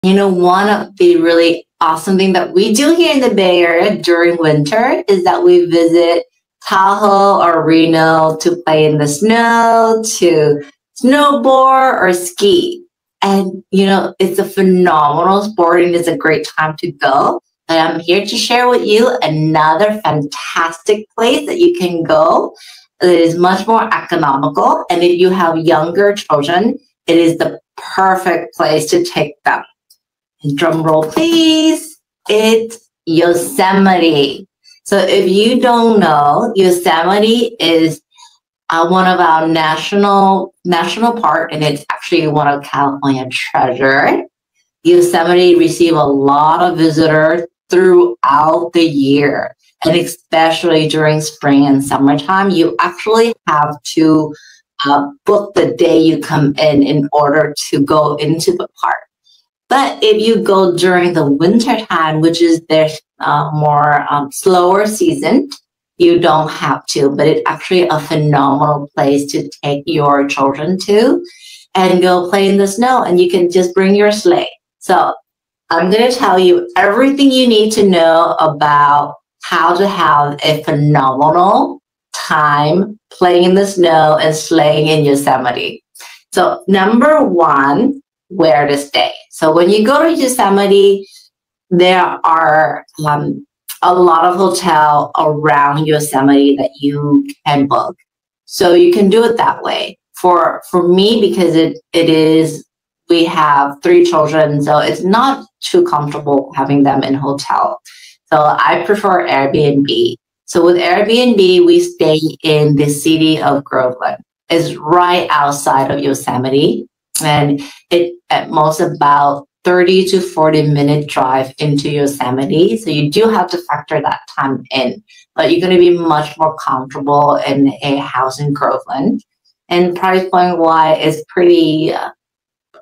You know, one of the really awesome thing that we do here in the Bay Area during winter is that we visit Tahoe or Reno to play in the snow, to snowboard or ski. And, you know, it's a phenomenal sport and it's a great time to go. And I'm here to share with you another fantastic place that you can go that is much more economical. And if you have younger children, it is the perfect place to take them. Drum roll, please. It's Yosemite. So if you don't know, Yosemite is one of our national park, and it's actually one of California's treasure. Yosemite receive a lot of visitors throughout the year, and especially during spring and summertime. You actually have to book the day you come in order to go into the park. But if you go during the winter time, which is their more slower season, you don't have to. But it's actually a phenomenal place to take your children to and go play in the snow. And you can just bring your sleigh. So I'm going to tell you everything you need to know about how to have a phenomenal time playing in the snow and sleighing in Yosemite. So number one, where to stay. So when you go to Yosemite, there are a lot of hotels around Yosemite that you can book. So you can do it that way. For me, because we have 3 children, so it's not too comfortable having them in hotel. So I prefer Airbnb. So with Airbnb, we stay in the city of Groveland. It's right outside of Yosemite. And it at most about 30 to 40-minute drive into Yosemite. So you do have to factor that time in, but you're going to be much more comfortable in a house in Groveland. And price point wise is pretty,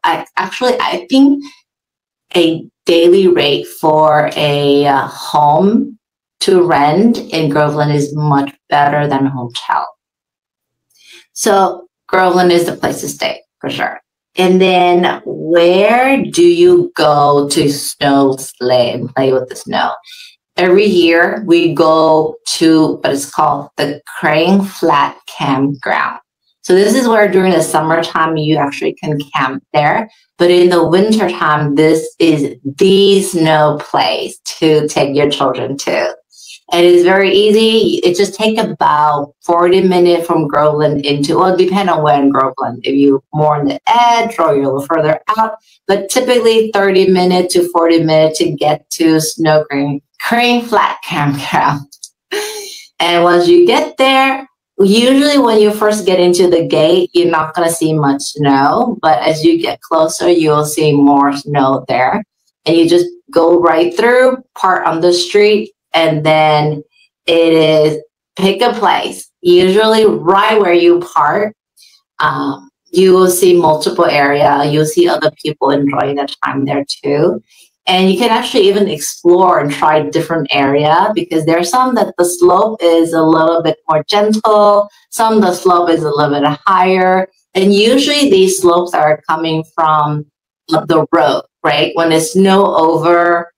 I think a daily rate for a home to rent in Groveland is much better than a hotel. So Groveland is the place to stay for sure. And then where do you go to snow sleigh and play with the snow? Every year we go to what is called the Crane Flat Campground. So this is where during the summertime you actually can camp there. But in the wintertime, this is the snow place to take your children to. And it's very easy. It just takes about 40 minutes from Groveland into, well, depending on where in Groveland, if you're more on the edge or you're a little further out, but typically 30 minutes to 40 minutes to get to Snow Crane Flat Campground. And once you get there, usually when you first get into the gate, you're not going to see much snow, but as you get closer, you'll see more snow there. And you just go right through, park on the street, and then it is pick a place, usually right where you park. You will see multiple areas. You'll see other people enjoying the time there too. And you can actually even explore and try different area, because there are some that the slope is a little bit more gentle. Some the slope is a little bit higher. And usually these slopes are coming from the road, right? When it's snow over,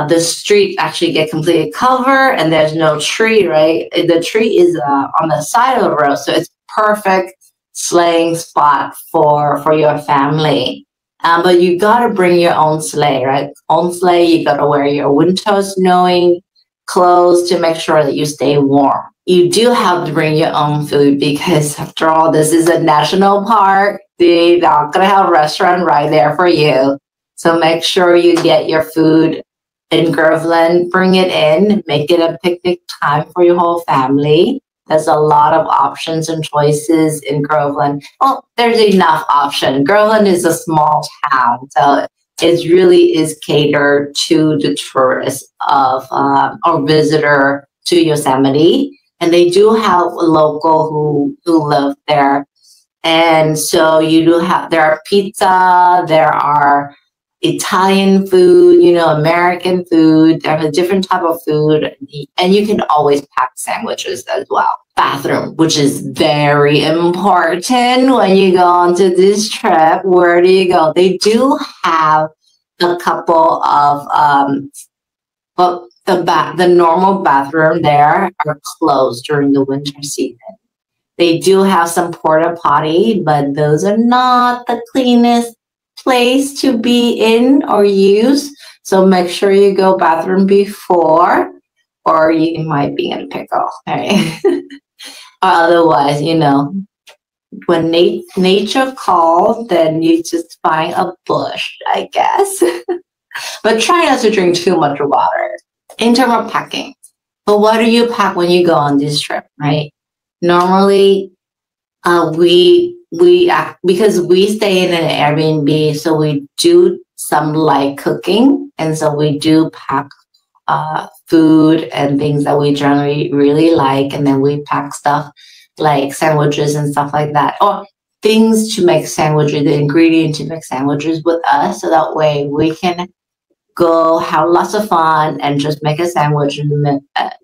the street actually get completely covered and there's no tree, right? The tree is on the side of the road. So it's perfect sleighing spot for your family. But you got to bring your own sleigh, right? Own sleigh, you got to wear your winter snowing clothes to make sure that you stay warm. You do have to bring your own food because after all, this is a national park. They're not going to have a restaurant right there for you. So make sure you get your food in Groveland, bring it in, make it a picnic time for your whole family. There's a lot of options and choices in Groveland. Well, there's enough option. Groveland is a small town, so it really is catered to the tourist or visitor to Yosemite. And they do have a local who live there. And so you do have, there are pizza, there are Italian food, you know, American food, there's a different type of food, and you can always pack sandwiches as well. Bathroom, which is very important when you go onto this trip. Where do you go? They do have a couple of well, the normal bathroom there are closed during the winter season. They do have some porta potty, but those are not the cleanest place to be in or use. So make sure you go bathroom before, or you might be in a pickle. Right? Otherwise, when nature calls, then you just find a bush, I guess. But try not to drink too much water. In terms of packing, but what do you pack when you go on this trip, right? Normally, because we stay in an Airbnb, so we do some light cooking, and so we do pack food and things that we generally really like, and then we pack stuff like sandwiches and stuff like that, or things to make sandwiches, the ingredient to make sandwiches with us, so that way we can go have lots of fun and just make a sandwich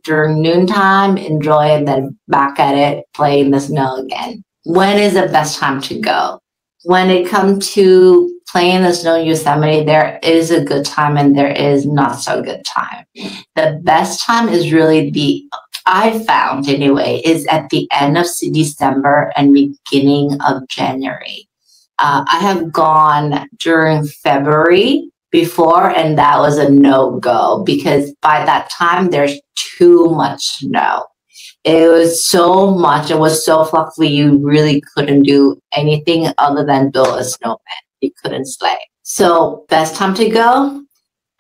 during noontime, enjoy it, then back at it, play in the snow again. When is the best time to go? When it comes to playing in the snow in Yosemite, there is a good time and there is not so good time. The best time is really I found anyway, is at the end of December and beginning of January. I have gone during February before, and that was a no-go because by that time there's too much snow. It was so much, it was so fluffy, you really couldn't do anything other than build a snowman. You couldn't sleigh. So best time to go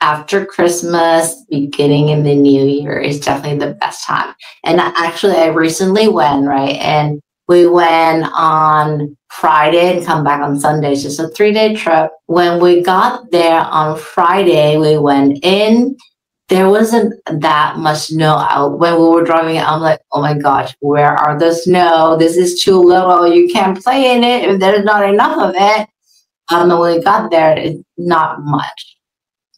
after Christmas, beginning in the new year is definitely the best time. And I recently went, right? And we went on Friday and come back on Sunday. It's just a 3-day trip. When we got there on Friday, we went in. There wasn't that much snow out. When we were driving, I'm like, oh my gosh, where are the snow? This is too little. You can't play in it if there's not enough of it. When we got there, it's not much.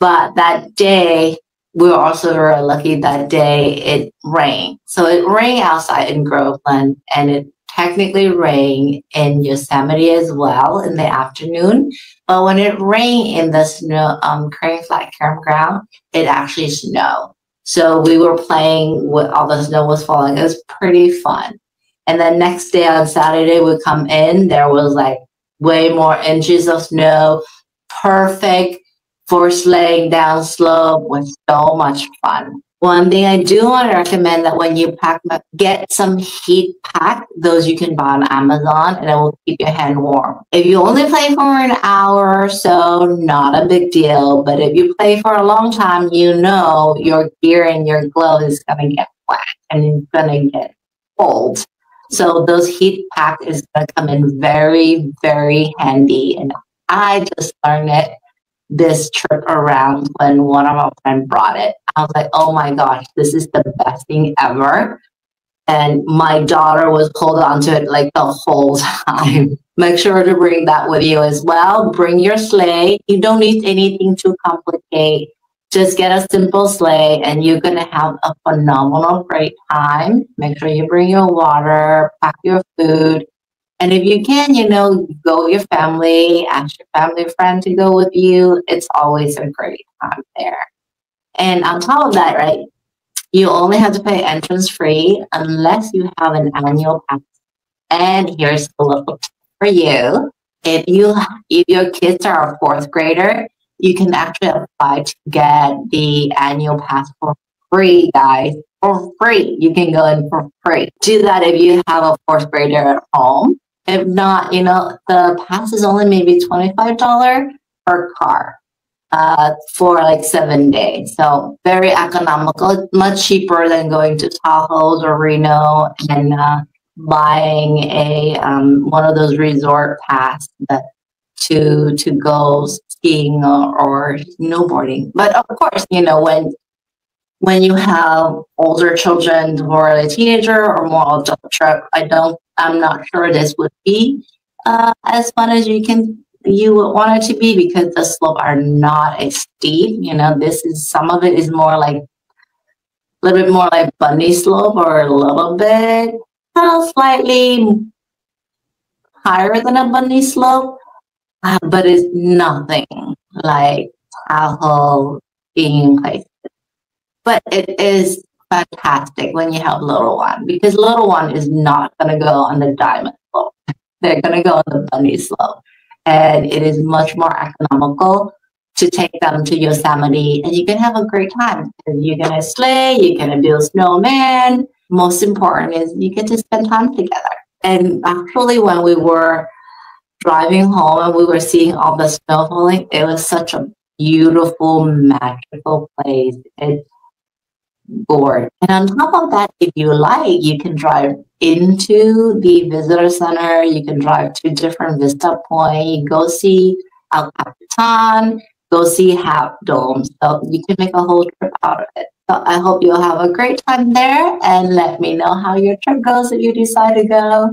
But that day, we were also very lucky that day it rained. So it rained outside in Groveland, and it technically rained in Yosemite as well in the afternoon. But when it rained in the snow, Crane Flat Campground, it actually snowed. So we were playing with all the snow was falling. It was pretty fun. And then next day on Saturday, we come in, there was like way more inches of snow. Perfect for sleighing down slope, was so much fun. One thing I do want to recommend that when you pack, get some heat pack. Those you can buy on Amazon, and it will keep your hand warm. If you only play for an hour or so, not a big deal. But if you play for a long time, your gear and your glove is going to get wet and it's going to get cold. So those heat pack is going to come in very, very handy. And I just learned it this trip around when one of our friends brought it. I was like, oh my gosh, this is the best thing ever. And my daughter was holding on to it like the whole time. Make sure to bring that with you as well. Bring your sleigh. You don't need anything too complicated. Just get a simple sleigh and you're going to have a phenomenal, great time. Make sure you bring your water, pack your food. And if you can, go with your family, ask your family friend to go with you. It's always a great time there. And on top of that, right, you only have to pay entrance free unless you have an annual pass. And here's a little tip for you. If your kids are a 4th grader, you can actually apply to get the annual pass for free, guys. For free. You can go in for free. Do that if you have a 4th grader at home. If not, the pass is only maybe $25 per car for like 7 days. So very economical, much cheaper than going to Tahoe or Reno and buying a one of those resort pass to go skiing or snowboarding. But of course, when you have older children or a teenager or more adult trip, I'm not sure this would be as fun as you would want it to be because the slopes are not as steep. Some of it is more like a little bit more like bunny slope or a little bit slightly higher than a bunny slope, but it's nothing like Tahoe, skiing places. But it is fantastic when you have little one, because little one is not going to go on the diamond slope. They're going to go on the bunny slope. And it is much more economical to take them to Yosemite, and you can have a great time. You're going to sleigh, you're going to build snowman. Most important is you get to spend time together. And actually, when we were driving home and we were seeing all the snow falling, it was such a beautiful, magical place. It's gorgeous. And on top of that, if you like, you can drive into the visitor center. You can drive to different vista points. Go see El Capitan. Go see Half Dome. So you can make a whole trip out of it. So I hope you'll have a great time there, and let me know how your trip goes if you decide to go.